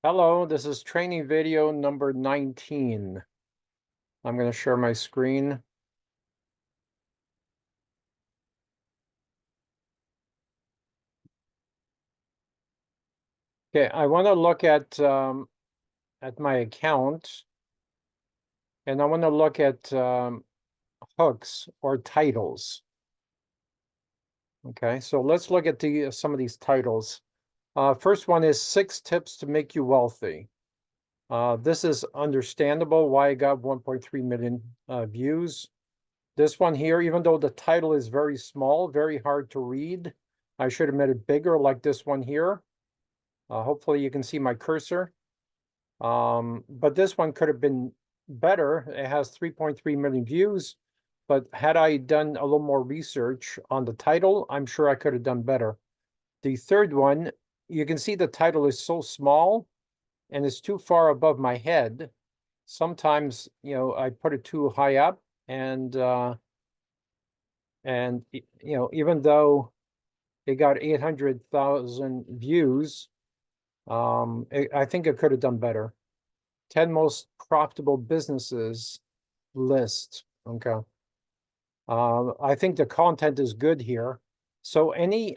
Hello, this is training video number 19. I'm going to share my screen. Okay, I want to look at my account, and I want to look at hooks or titles. Okay, so let's look at some of these titles. First one is 6 tips to make you wealthy. This is understandable why I got 1.3 million views. This one here, even though the title is very small, very hard to read, I should have made it bigger like this one here. Hopefully you can see my cursor. But this one could have been better. It has 3.3 million views, but had I done a little more research on the title, I'm sure I could have done better. The third one, you can see the title is so small and it's too far above my head. Sometimes, I put it too high up and even though it got 800,000 views, I think it could have done better. 10 most profitable businesses list. Okay. I think the content is good here. So any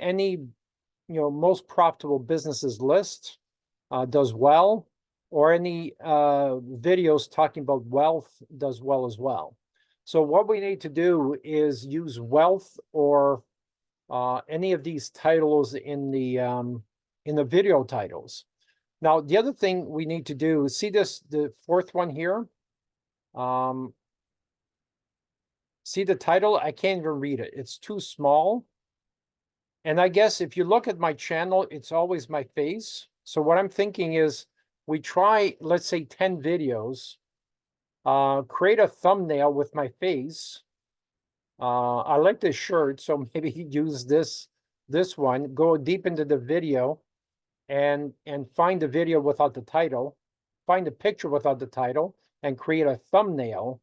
most profitable businesses list does well, or any videos talking about wealth does well as well. So what we need to do is use wealth or any of these titles in the video titles. Now, the other thing we need to do is see the fourth one here. See the title? I can't even read it. It's too small. And I guess if you look at my channel, it's always my face. So what I'm thinking is we try, let's say 10 videos, create a thumbnail with my face. I like this shirt, so maybe use this one, go deep into the video and find the video without the title, find a picture without the title, and create a thumbnail.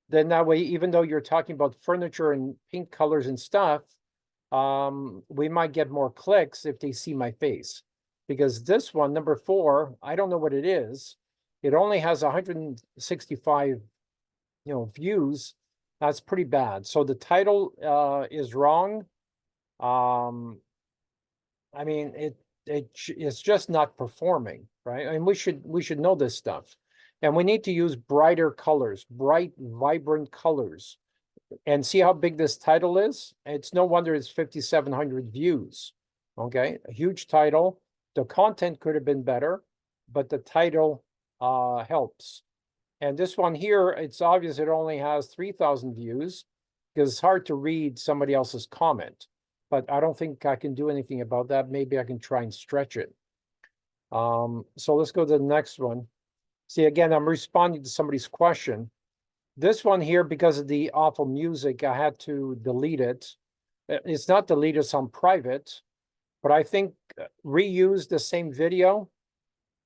Then that way, even though you're talking about furniture and pink colors and stuff, we might get more clicks if they see my face. Because this one, number 4, I don't know what it is. It only has 165, views. That's pretty bad. So the title is wrong. I mean, it's just not performing, right? I mean, we should know this stuff. And we need to use brighter colors, bright, vibrant colors. And see how big this title is? It's no wonder it's 5,700 views. Okay, a huge title. The content could have been better, but the title helps. And this one here, it's obvious it only has 3,000 views because it's hard to read somebody else's comment. But I don't think I can do anything about that. Maybe I can try and stretch it. So let's go to the next one. See, again, I'm responding to somebody's question. This one here, because of the awful music, I had to delete it. It's not deleted, it's on private, but I think reuse the same video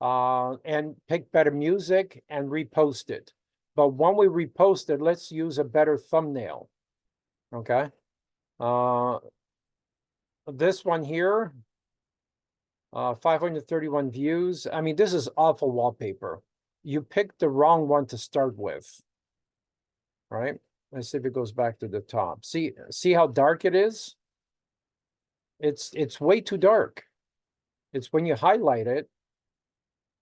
and pick better music and repost it. But when we repost it, let's use a better thumbnail. Okay. This one here, 531 views. I mean, this is awful wallpaper. You picked the wrong one to start with. Right? Let's see if it goes back to the top. See how dark it is? It's way too dark. It's when you highlight it,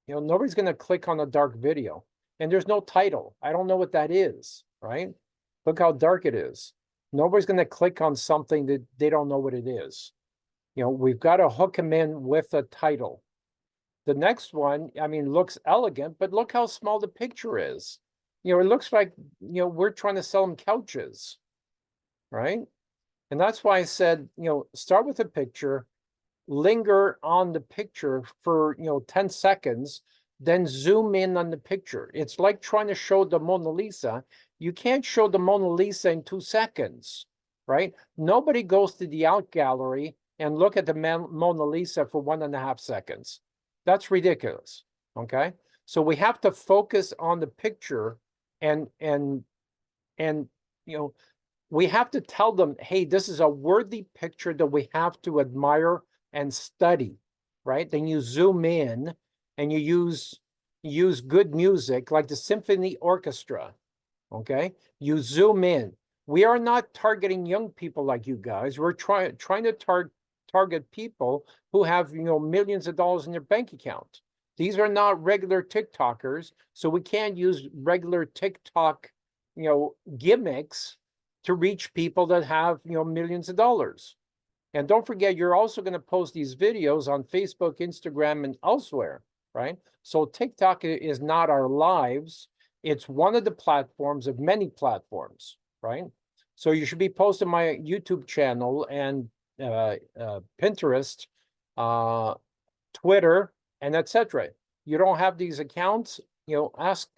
nobody's going to click on a dark video. And there's no title. I don't know what that is, right? Look how dark it is. Nobody's going to click on something that they don't know what it is. We've got to hook them in with a title. The next one, I mean, looks elegant, but look how small the picture is. It looks like, we're trying to sell them couches, right? And that's why I said, start with a picture, linger on the picture for, 10 seconds, then zoom in on the picture. It's like trying to show the Mona Lisa. You can't show the Mona Lisa in 2 seconds, right? Nobody goes to the art gallery and look at the Mona Lisa for 1.5 seconds. That's ridiculous, okay? So we have to focus on the picture and we have to tell them, hey, this is a worthy picture that we have to admire and study, right? Then you zoom in and you use good music like the symphony orchestra, okay? You zoom in. We are not targeting young people like you guys. We're trying to target people who have, you know, millions of dollars in their bank account. These are not regular TikTokers, so we can't use regular TikTok, you know, gimmicks to reach people that have, you know, millions of dollars. And don't forget, you're also going to post these videos on Facebook, Instagram, and elsewhere, right? So TikTok is not our lives. It's one of the platforms of many platforms, right? So you should be posting my YouTube channel and Pinterest, Twitter, and etc. You don't have these accounts, you know, ask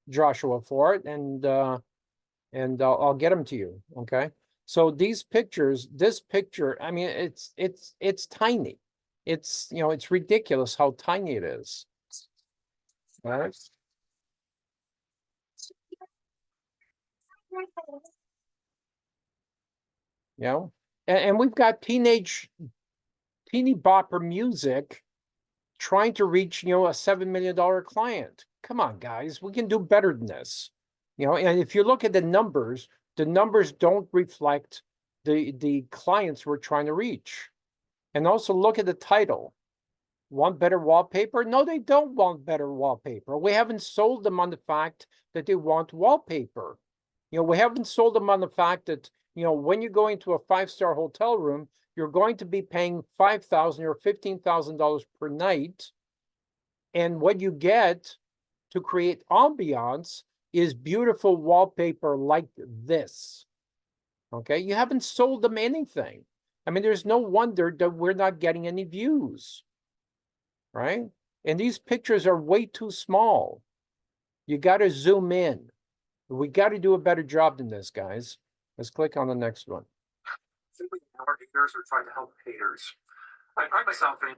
Joshua for it, and I'll get them to you, okay? So these pictures, this picture, I mean, it's tiny. It's, you know, it's ridiculous how tiny it is. All right. You know, and we've got teeny bopper music trying to reach, you know, a $7 million client. Come on, guys, we can do better than this. You know, and if you look at the numbers don't reflect the clients we're trying to reach. And also look at the title. Want better wallpaper? No, they don't want better wallpaper. We haven't sold them on the fact that they want wallpaper. You know, we haven't sold them on the fact that, you know, when you go into a 5-star hotel room, you're going to be paying $5,000 or $15,000 per night. And what you get to create ambiance is beautiful wallpaper like this. Okay, you haven't sold them anything. I mean, there's no wonder that we're not getting any views, right? And these pictures are way too small. You got to zoom in. We got to do a better job than this, guys. Let's click on the next one. Simply ignore haters or try to help haters. I pride myself in.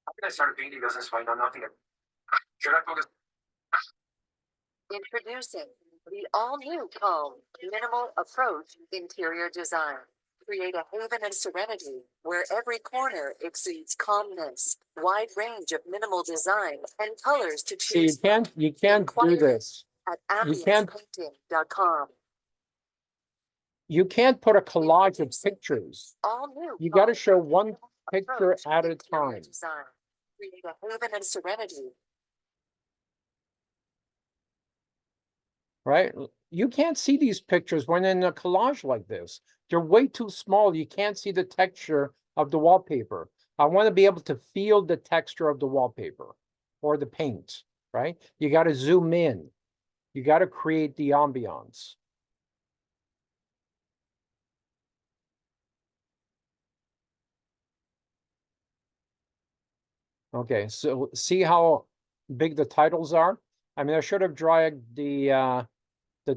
How can I start a painting business if I know nothing? Should I focus? Introducing the all-new Calm Minimal Approach Interior Design. Create a haven of serenity where every corner exudes calmness. Wide range of minimal design and colors to See, choose. you can't do this. At You can't- ambiencepainting.com. You can't put a collage of pictures. All new. You got to Calm show one Minimal picture Approach at a Interior time. Design. Create a haven of serenity. Right? You can't see these pictures when in a collage like this. They're way too small. You can't see the texture of the wallpaper. I want to be able to feel the texture of the wallpaper or the paint, right? You got to zoom in. You got to create the ambiance. Okay, so see how big the titles are? I mean, I should have dragged the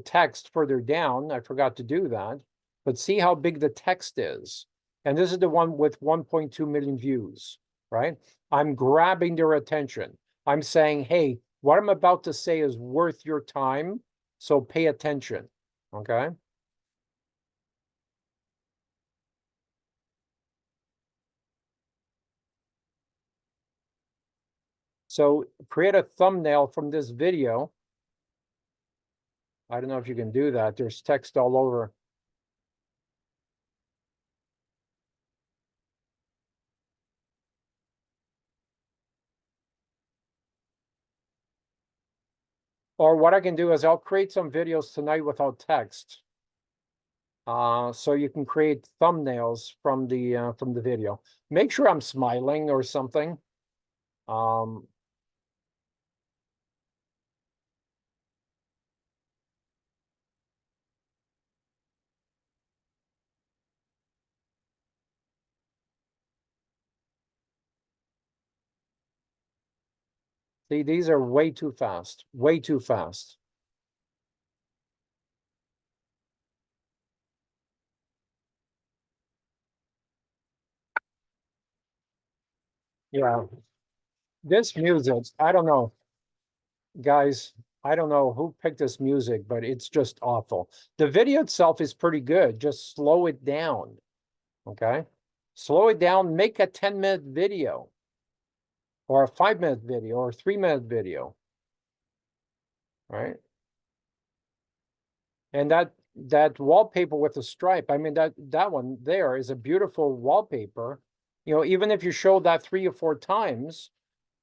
text further down. I forgot to do that. But see how big the text is. And this is the one with 1.2 million views, right? I'm grabbing their attention. I'm saying, hey, what I'm about to say is worth your time, so pay attention, okay? So create a thumbnail from this video. I don't know if you can do that. There's text all over. Or what I can do is I'll create some videos tonight without text. So you can create thumbnails from the video. Make sure I'm smiling or something. See, these are way too fast, way too fast. Yeah, this music, I don't know, guys, I don't know who picked this music, but it's just awful. The video itself is pretty good. Just slow it down, okay? Slow it down, make a 10-minute video. Or a 5-minute video, or a 3-minute video. Right? And that wallpaper with the stripe, I mean, that one there is a beautiful wallpaper. You know, even if you show that 3 or 4 times,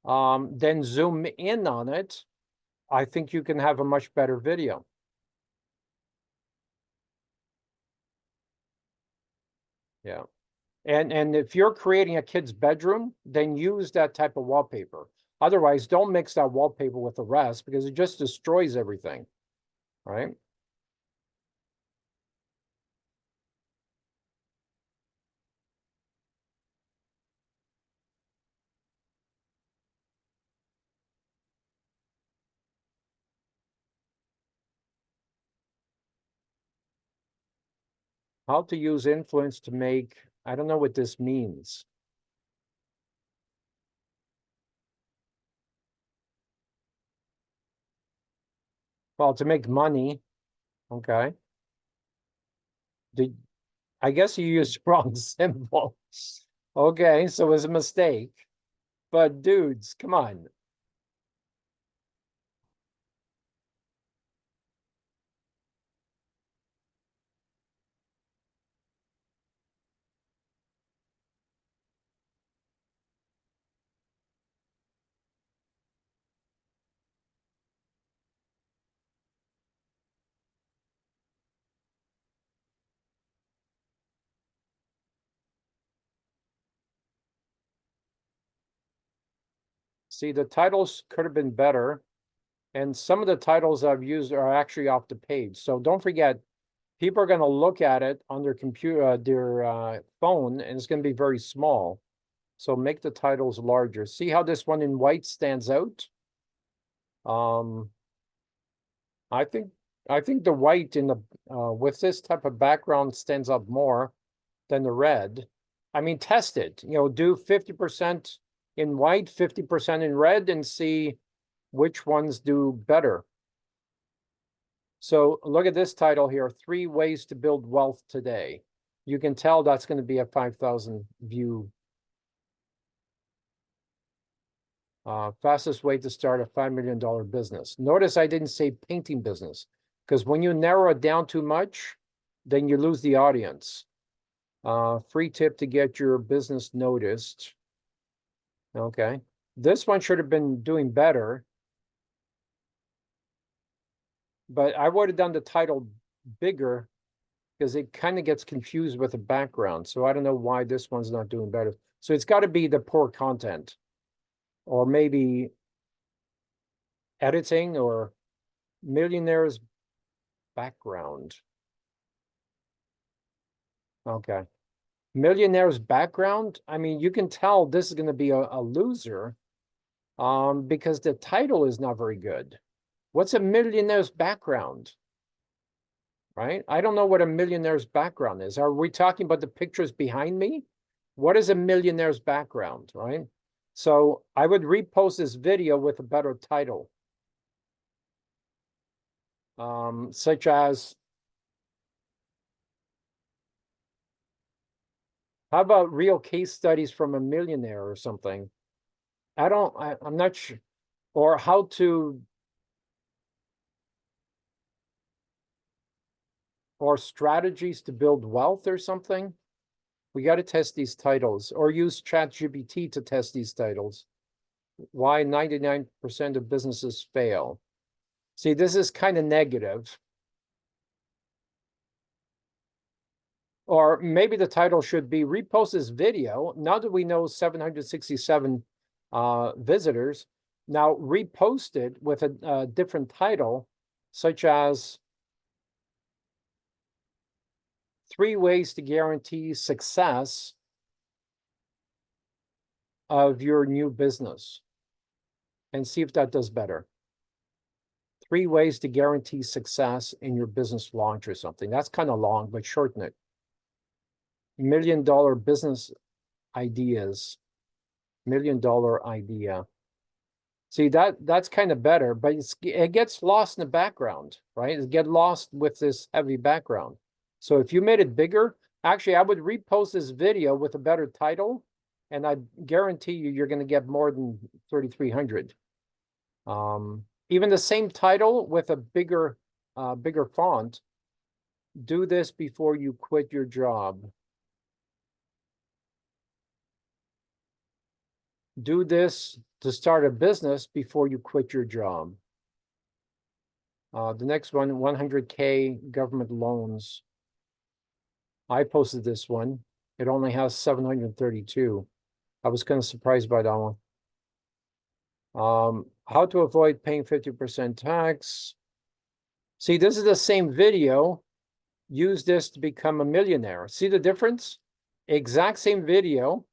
then zoom in on it, I think you can have a much better video. Yeah. And if you're creating a kid's bedroom, then use that type of wallpaper. Otherwise, don't mix that wallpaper with the rest because it just destroys everything, right? How to use influence to make, I don't know what this means. Well, to make money, okay. I guess you used the wrong symbol. Okay, so it was a mistake. But dudes, come on. See, the titles could have been better. And some of the titles I've used are actually off the page. So don't forget, people are going to look at it on their computer, their phone, and it's going to be very small. So make the titles larger. See how this one in white stands out? I think the white in the with this type of background stands up more than the red. I mean, test it. You know, do 50% in white, 50% in red, and see which ones do better. So look at this title here, 3 Ways to Build Wealth Today. You can tell that's going to be a 5,000 view. Fastest way to start a $5 million business. Notice I didn't say painting business, because when you narrow it down too much, then you lose the audience. Free tip to get your business noticed. Okay. This one should have been doing better. But I would have done the title bigger because it kind of gets confused with the background. So I don't know why this one's not doing better. So it's got to be the poor content, or maybe editing, or millionaire's background. Okay. Millionaire's background. I mean, you can tell this is going to be a loser because the title is not very good. What's a millionaire's background? Right? I don't know what a millionaire's background is. Are we talking about the pictures behind me? What is a millionaire's background, right? So I would repost this video with a better title. Such as, how about real case studies from a millionaire or something? I'm not sure. Or how to, or strategies to build wealth or something. We got to test these titles, or use ChatGPT to test these titles. Why 99% of businesses fail. See, this is kind of negative. Or maybe the title should be repost this video. Now that we know 767 visitors, now repost it with a different title, such as 3 ways to guarantee success of your new business, and see if that does better. 3 ways to guarantee success in your business launch or something. That's kind of long, but shorten it. $1 million business ideas. $1 million idea. See, that's kind of better, but it gets lost in the background, right? It gets lost with this heavy background. So if you made it bigger, Actually, I would repost this video with a better title, and I guarantee you, you're gonna get more than 3,300. Even the same title with a bigger font. Do this before you quit your job. Do this to start a business before you quit your job. The next one, 100K government loans. I posted this one. It only has 732. I was kind of surprised by that one. How to avoid paying 50% tax. See, this is the same video. Use this to become a millionaire. See the difference? Exact same video,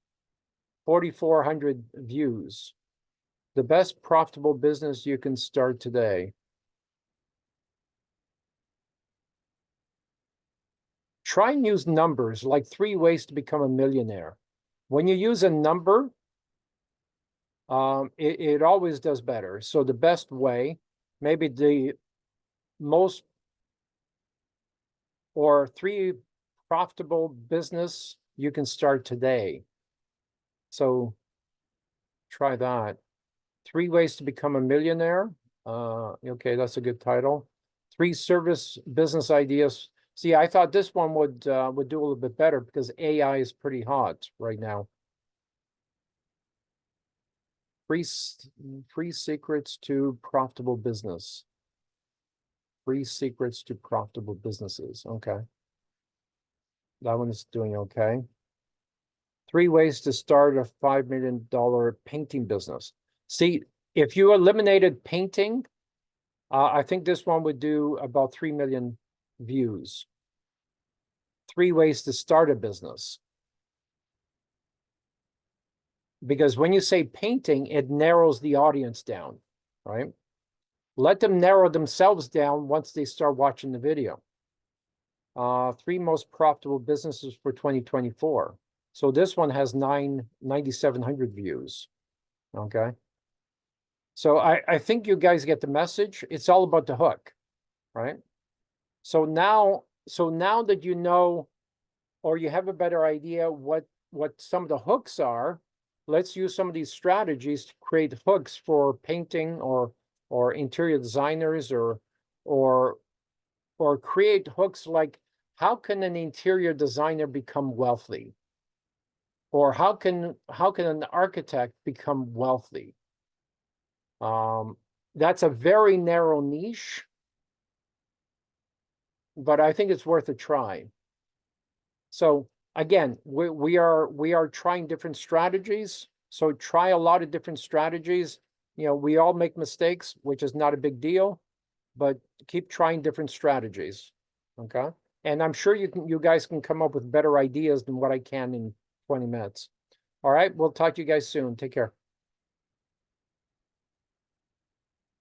4,400 views. The best profitable business you can start today. Try and use numbers, like 3 ways to become a millionaire. When you use a number, it always does better. So the best way, maybe the most or 3 profitable business you can start today. So try that. 3 ways to become a millionaire. Okay, that's a good title. 3 service business ideas. See, I thought this one would do a little bit better because AI is pretty hot right now. Free secrets to profitable business. 3 secrets to profitable businesses. Okay. That one is doing okay. 3 ways to start a $5 million painting business. See, if you eliminated painting, I think this one would do about 3 million views. 3 ways to start a business. Because when you say painting, it narrows the audience down, right? Let them narrow themselves down once they start watching the video. 3 most profitable businesses for 2024. So this one has 9,700 views. Okay. So I think you guys get the message. It's all about the hook, right? So now that you know, or you have a better idea what some of the hooks are, let's use some of these strategies to create hooks for painting or interior designers or create hooks like, how can an interior designer become wealthy? Or how can an architect become wealthy? That's a very narrow niche, but I think it's worth a try. So again, we are trying different strategies. So try a lot of different strategies. You know, we all make mistakes, which is not a big deal, but keep trying different strategies. Okay. And I'm sure you guys can come up with better ideas than what I can in 20 minutes. All right. We'll talk to you guys soon. Take care.